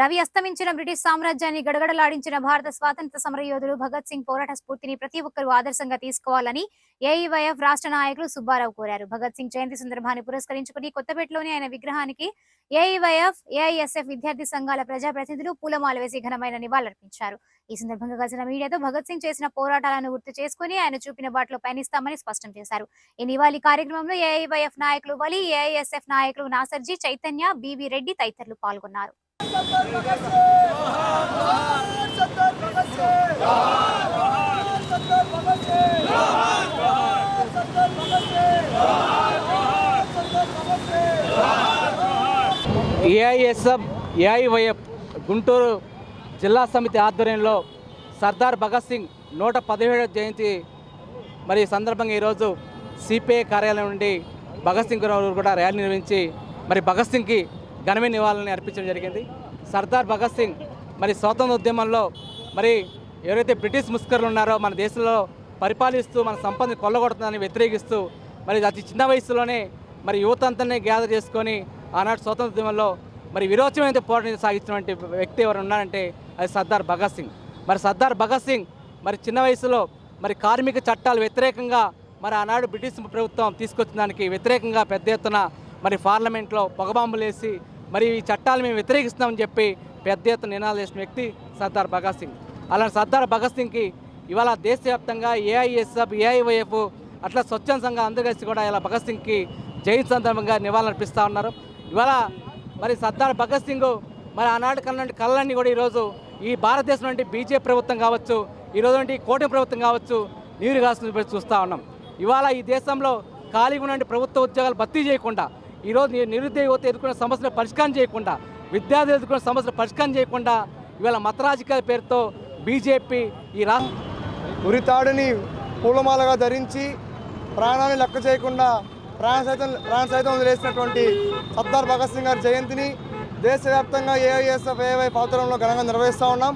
Ravi అస్తమించిన British సామ్రాజ్యాన్ని గడగడలాడించిన భారత స్వాతంత్ర సమరయోధుడు భగత్ సింగ్ పోరాట స్ఫూర్తిని ప్రతి ఒక్కరూ ఆదర్శంగా తీసుకోవాలని ఏఐవైఎఫ్ రాష్ట్ర నాయకులు సుబ్బారావు కోరారు. భగత్ సింగ్ జయంతి సందర్భాన్ని పురస్కరించుకుని కొత్తపేటలోని ఆయన విగ్రహానికి ఏఐవైఎఫ్, ఏఐఎస్ఎఫ్ విద్యార్థి సంఘాల ప్రజాప్రతినిధులు పూలమాల వేసి ఘనమైన నివాళులర్పించారు. ఈ సందర్భంగా కలిసిన మీడియాతో భగత్ సింగ్ చేసిన పోరాటాలను గుర్తు చేసుకుని ఆయన చూపిన బాటలో పయనిస్తామని స్పష్టం చేశారు. ఈ నివాళి కార్యక్రమంలో ఏఐవైఎఫ్ నాయకులు వలి, ఏఐఎస్ఎఫ్ నాయకులు నాసర్జీ, చైతన్య, బివి రెడ్డి తదితరులు పాల్గొన్నారు. ఏఐఎస్ఎఫ్, ఏఐవైఎఫ్ గుంటూరు జిల్లా సమితి ఆధ్వర్యంలో సర్దార్ భగత్ సింగ్ 117వ జయంతి మరి సందర్భంగా ఈరోజు సిపిఐ కార్యాలయం నుండి భగత్ సింగ్ కూడా ర్యాలీ నిర్వహించి మరి భగత్ సింగ్కి ఘనమైన నివాళులను అర్పించడం జరిగింది. సర్దార్ భగత్ సింగ్ మరి స్వాతంత్ర ఉద్యమంలో మరి ఎవరైతే బ్రిటిష్ ముస్కర్లు ఉన్నారో మన దేశంలో పరిపాలిస్తూ మన సంపదని కొల్లగొడుతుందని వ్యతిరేకిస్తూ మరి అతి చిన్న వయసులోనే మరి యువత అంతా గ్యాదర్ చేసుకొని ఆనాడు స్వాతంత్ర ఉద్యమంలో మరి విరోచమైన పోరాటం సాగించినటువంటి వ్యక్తి ఎవరు ఉన్నారంటే అది సర్దార్ భగత్ సింగ్. మరి సర్దార్ భగత్ సింగ్ మరి చిన్న వయసులో మరి కార్మిక చట్టాలు వ్యతిరేకంగా మరి ఆనాడు బ్రిటిష్ ప్రభుత్వం తీసుకొచ్చిన దానికి వ్యతిరేకంగా పెద్ద ఎత్తున మరి పార్లమెంట్లో పొగబాంబులు వేసి మరి ఈ చట్టాలు మేము వ్యతిరేకిస్తామని చెప్పి పెద్ద ఎత్తున నినాదాలు చేసిన వ్యక్తి సర్దార్ భగత్ సింగ్. అలాంటి సర్దార్ భగత్ సింగ్కి ఇవాళ దేశవ్యాప్తంగా ఏఐఎస్ఎఫ్, ఏఐవైఎఫ్ అట్లా స్వచ్ఛంద సంఘం అందరూ కలిసి కూడా ఇలా భగత్ సింగ్కి జయంతి సందర్భంగా నివాళులు అర్పిస్తూ ఉన్నారు. ఇవాళ మరి సర్దార్ భగత్ సింగ్ మరి ఆనాడు కళ్ళన్నీ కూడా ఈరోజు ఈ భారతదేశం నుండి బీజేపీ ప్రభుత్వం కావచ్చు, ఈరోజు నుండి కూటమి ప్రభుత్వం కావచ్చు, నీరు కాసుకుని చూస్తూ ఉన్నాం. ఇవాళ ఈ దేశంలో ఖాళీగా ఉన్న ప్రభుత్వ ఉద్యోగాలు భర్తీ చేయకుండా, ఈరోజు నిరుద్యోగ యువత ఎదుర్కొన్న సమస్యలు పరిష్కారం చేయకుండా, విద్యార్థులు ఎదుర్కొన్న సమస్యలు పరిష్కారం చేయకుండా ఇవాళ మత రాజకీయాల పేరుతో బీజేపీ ఈ ఉరితాడుని పూలమాలగా ధరించి ప్రాణాన్ని లెక్క చేయకుండా ప్రాణ సైతం వదిలేసినటువంటి సర్దార్ భగత్ సింగ్ గారి జయంతిని దేశవ్యాప్తంగా ఏఐఎస్ఎఫ్, ఏఐవైఎఫ్ ఆధ్వర్యంలో ఘనంగా నిర్వహిస్తూ ఉన్నాం.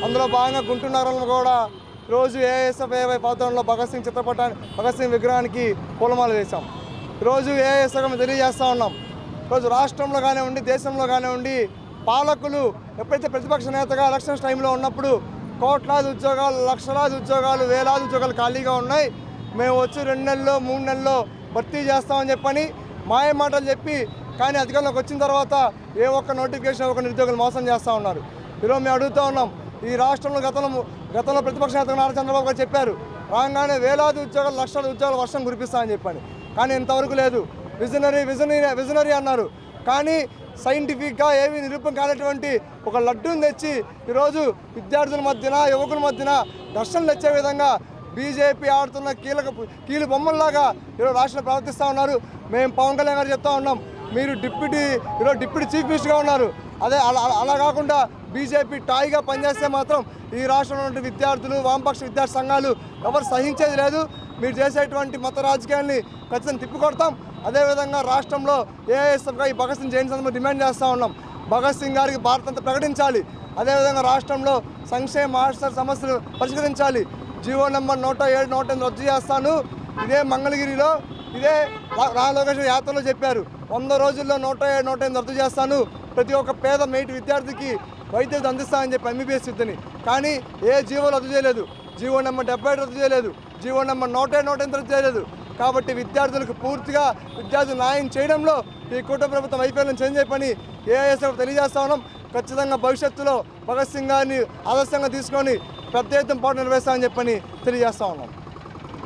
అందులో భాగంగా గుంటూరు నగరంలో కూడా రోజు ఏఐఎస్ఎఫ్, ఏఐవైఎఫ్ ఆధ్వర్యంలో భగత్ సింగ్ విగ్రహానికి పూలమాల వేశాం. ఈరోజు ఏఐఎస్ఎఫ్ తెలియజేస్తూ ఉన్నాం. ఈరోజు రాష్ట్రంలో కానివ్వండి, దేశంలో కానివ్వండి, పాలకులు ఎప్పుడైతే ప్రతిపక్ష నేతగా ఎలక్షన్స్ టైంలో ఉన్నప్పుడు కోట్లాది ఉద్యోగాలు, లక్షలాది ఉద్యోగాలు, వేలాది ఉద్యోగాలు ఖాళీగా ఉన్నాయి, మేము వచ్చి 2 నెలల్లో 3 నెలల్లో భర్తీ చేస్తామని చెప్పని మాయ మాటలు చెప్పి, కానీ అధికారంలోకి వచ్చిన తర్వాత ఏ ఒక్క నోటిఫికేషన్ ఒక నిరుద్యోగులు మోసం చేస్తూ ఉన్నారు. ఈరోజు మేము అడుగుతూ ఉన్నాం, ఈ రాష్ట్రంలో గతంలో ప్రతిపక్ష నేత నారా చంద్రబాబు గారు చెప్పారు, రాగానే వేలాది ఉద్యోగాలు, లక్షల ఉద్యోగాలు వర్షం కురిపిస్తామని చెప్పని, కానీ ఇంతవరకు లేదు. విజనరీ అన్నారు, కానీ సైంటిఫిక్గా ఏమీ నిరూపణ కానటువంటి ఒక లడ్డూని తెచ్చి ఈరోజు విద్యార్థుల మధ్యన, యువకుల మధ్యన ఘర్షణలు తెచ్చే విధంగా బీజేపీ ఆడుతున్న కీలు బొమ్మల్లాగా ఈరోజు రాష్ట్రంలో ప్రవర్తిస్తూ ఉన్నారు. మేము పవన్ కళ్యాణ్ గారు చెప్తా ఉన్నాం, మీరు ఈరోజు డిప్యూటీ చీఫ్ మినిస్టర్గా ఉన్నారు, అదే అలా కాకుండా బీజేపీ టాయిగా పనిచేస్తే మాత్రం ఈ రాష్ట్రంలో ఉన్న విద్యార్థులు, వామపక్ష విద్యార్థి సంఘాలు ఎవరు సహించేది లేదు. మీరు చేసేటువంటి మత రాజకీయాల్ని ఖచ్చితంగా తిప్పికొడతాం. అదేవిధంగా రాష్ట్రంలో ఏఐఎస్ఎఫ్గా ఈ భగత్ సింగ్ జయంతి సందర్భంగా డిమాండ్ చేస్తూ ఉన్నాం, భగత్ సింగ్ గారికి భారతంతా ప్రకటించాలి. అదేవిధంగా రాష్ట్రంలో సంక్షేమ హాస్టల్ సమస్యలు పరిష్కరించాలి. జీవో నెంబర్ 107, 108 రద్దు చేస్తాను, ఇదే మంగళగిరిలో, ఇదే లోకేష్ యాత్రలో చెప్పారు, 100 రోజుల్లో 107, 108 రద్దు చేస్తాను, ప్రతి ఒక్క పేద మేటి విద్యార్థికి వైద్యులు అందిస్తానని చెప్పి ఎంబీబీఎస్ విద్యని, కానీ ఏ జీవోలు రద్దు చేయలేదు. జీవో నెంబర్ 75 రద్దు చేయలేదు, జీవో నెంబర్ 107, 108 రద్దు చేయలేదు. కాబట్టి విద్యార్థులకు పూర్తిగా విద్యార్థులు న్యాయం చేయడంలో ఈ కూటమి ప్రభుత్వం వైఫల్యం చెందని ఏఐఎస్ఎఫ్ తెలియజేస్తా ఉన్నాం. ఖచ్చితంగా భవిష్యత్తులో భగత్ సింగ్ గారిని ఆదర్శంగా తీసుకొని పెద్ద ఎత్తున పోరాటం నిర్వహిస్తామని చెప్పని తెలియజేస్తా ఉన్నాం.